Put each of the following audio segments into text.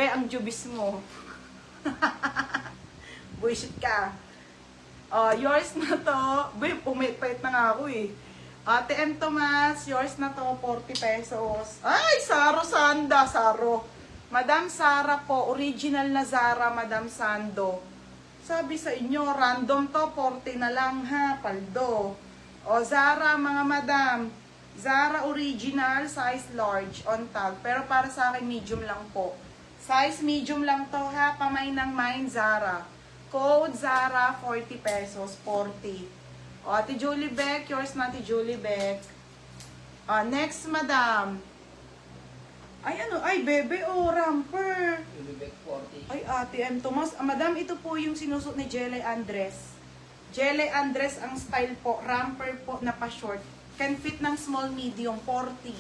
Be, ang jubis mo. Buisit ka. Yours na to. Be, pumipait na nga ako eh. Ate M. Tomas, yours na to, 40 pesos. Ay, Saro Sanda, Saro. Madam Sara po, original na Zara, Madam Sando. Sabi sa inyo, random to, 40 na lang ha, paldo. O, Zara, mga madam. Zara original, size large, on tag. Pero para sa akin, medium lang po. Size medium lang to ha, pamay ng mine, Zara. Code Zara, 40 pesos, 40. O, Ate Julie Beck, yours na, Ate Julie Beck. Next, madam. Ay, ano? Ay, bebe, ramper. Julie Beck 40. Ay, Ate M. Tomas. Madam, ito po yung sinusot ni Jelly Andres. Jelly Andres ang style po. Ramper po na pa-short. Can fit ng small, medium, 40.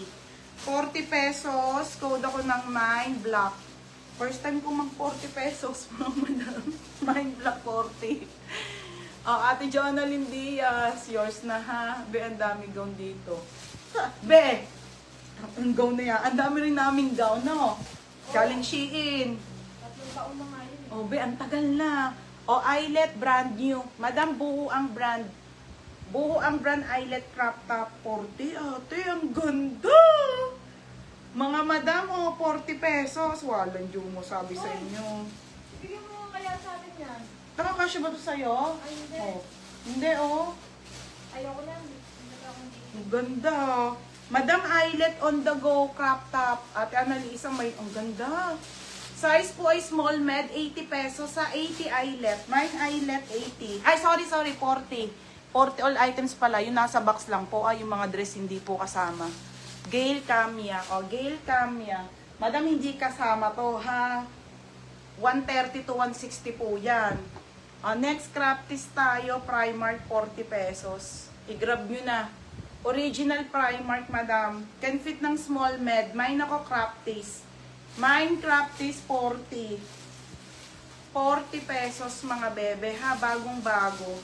40 pesos. Code ako ng Mind Black. First time ko mag 40 pesos, mga madam. Mind Black 40. Ate Jonalyn Diaz, yours na ha. Be, ang dami gown dito. Be, ang gown na yan. Ang dami rin naming gown, no? Galing Shein. 3 taon na nga yun. Oh, be, ang tagal na. Eyelet, brand new. Madam, buo ang brand. Buo ang brand Eyelet crop top 40. Ate, ang ganda. Mga madam, 40 pesos. Walang Diyo mo, sabi sa inyo. Bigyan mo kaya sa atin yan. Nakakasya ba ito sa'yo? Ay, hindi. Oh. Hindi, oh. Ayoko na. Hindi ako dito. Ang ganda. Madam Eyelet on the go crop top. Ate Annalisa, may ang ganda. Size po ay small med, 80 pesos sa 80 eyelet. Mine eyelet, 80. Ay, sorry, 40. 40 all items pala. Yung nasa box lang po. Ay, yung mga dress hindi po kasama. Gail Camia. O, Gail Camia. Madam, hindi kasama to, ha? 130 to 160 po yan. Next, Crafties tayo. Primark, 40 pesos. I-grab nyo na. Original Primark, madam. Can fit ng small med. Mine ako, Crafties. Mine Crafties 40. 40 pesos mga bebe ha, bagong bago.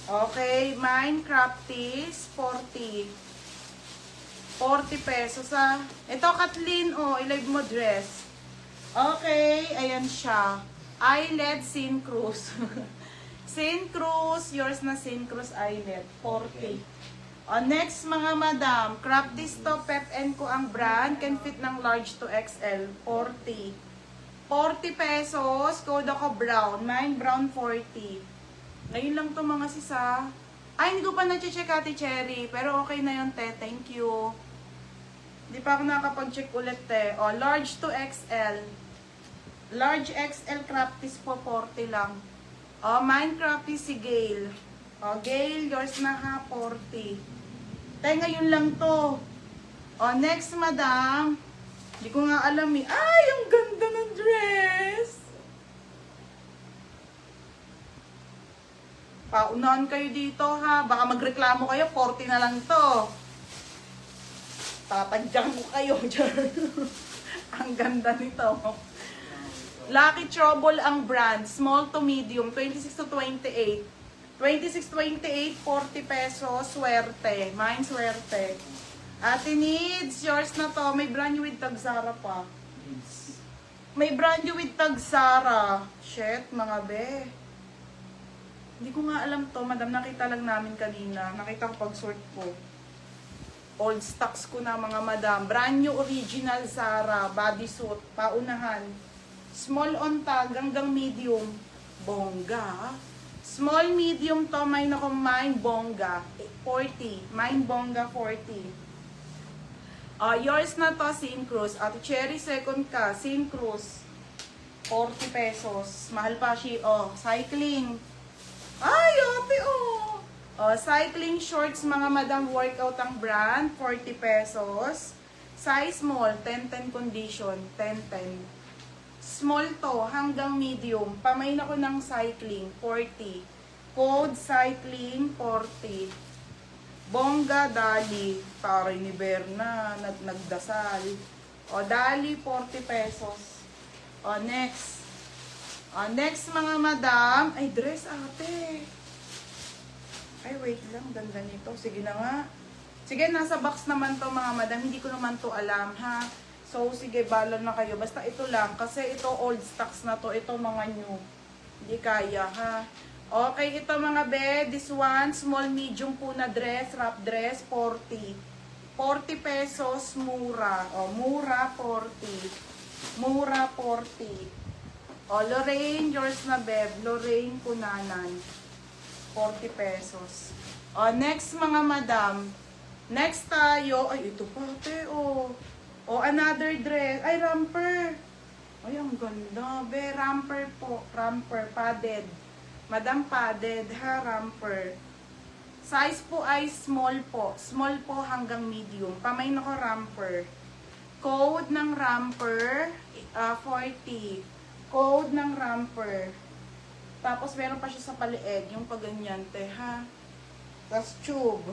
Okay, mine Crafties 40. 40 pesos ha. Ito Kathleen, oh, i-live mo dress. Okay, ayan siya. Eyelet Sin Cruz. Sin Cruz, yours na Sin Cruz Eyelet, 40. Next mga madam, Crafties to, Pep & Co ang brand, can fit ng large to XL, 40. 40 pesos, code ako brown, mine brown 40. Ngayon lang to mga sisa. Ay, hindi ko pa na-check Ate Cherry, pero okay na yun te, thank you. Hindi pa ako nakapag-check ulit te. Large to XL. Large XL Crafties po, 40 lang. Mine Crafties si Gail. Gail, yours na ha, 40. Tayo ngayon lang to. Next, madam. Hindi ko nga alam eh. Ay, ang ganda ng dress. Paunahan kayo dito ha. Baka magreklamo kayo, 40 na lang to. Tatadyang ko kayo. Ang ganda nito. Lucky Trouble ang brand. Small to medium, 26 to 28. 26-28, 40 pesos, swerte. Mine swerte. Ate Needs, yours na to. May brand new with tag Zara pa. May brand new with tag Zara. Shit, mga be. Hindi ko nga alam to, madam. Nakita lang namin kanina. Nakita ko pag-sort ko. Old stocks ko na, mga madam. Brand new original Zara. Bodysuit. Paunahan. Small on tag hanggang medium. Bongga. Small, medium to, may ako mine bongga, 40. Mine bongga, 40. Yours na to, Sin Cruz. Ate Cherry, second ka, Sin Cruz. 40 pesos. Mahal pa siya. Cycling. Ay, ate, cycling shorts, mga madam, workout ang brand, 40 pesos. Size small, 10-10 condition, 10-10. Small to, hanggang medium. Pamain ako ng cycling, 40. Code cycling, 40. Bongga, Dali. Taray ni Berna, nagdasal. Dali, 40 pesos. Next. Next mga madam. Ay, dress ate. Ay, wait lang. Ganda nito. Sige na nga. Sige, nasa box naman to mga madam. Hindi ko naman to alam, ha. So, sige, bala na kayo. Basta ito lang. Kasi ito old stocks na to. Ito mga new. Hindi kaya, ha? Okay, ito mga be. This one, small medium po na dress. Wrap dress, 40. 40 pesos, mura. O, mura, 40. Mura, 40. O, Lorraine, yours na, beb. Lorraine, punanan. 40 pesos. O, next mga madam. Next tayo. Ay, ito pa, te, o. O, another dress. Ay, romper. Ay, ang ganda. Be, romper po. Romper, padded. Madam padded, ha, romper. Size po ay small po. Small po hanggang medium. Pamay na ko romper. Code ng romper, 40. Code ng romper. Tapos meron pa siya sa palieg, yung paganyan, te, ha. Tapos tube.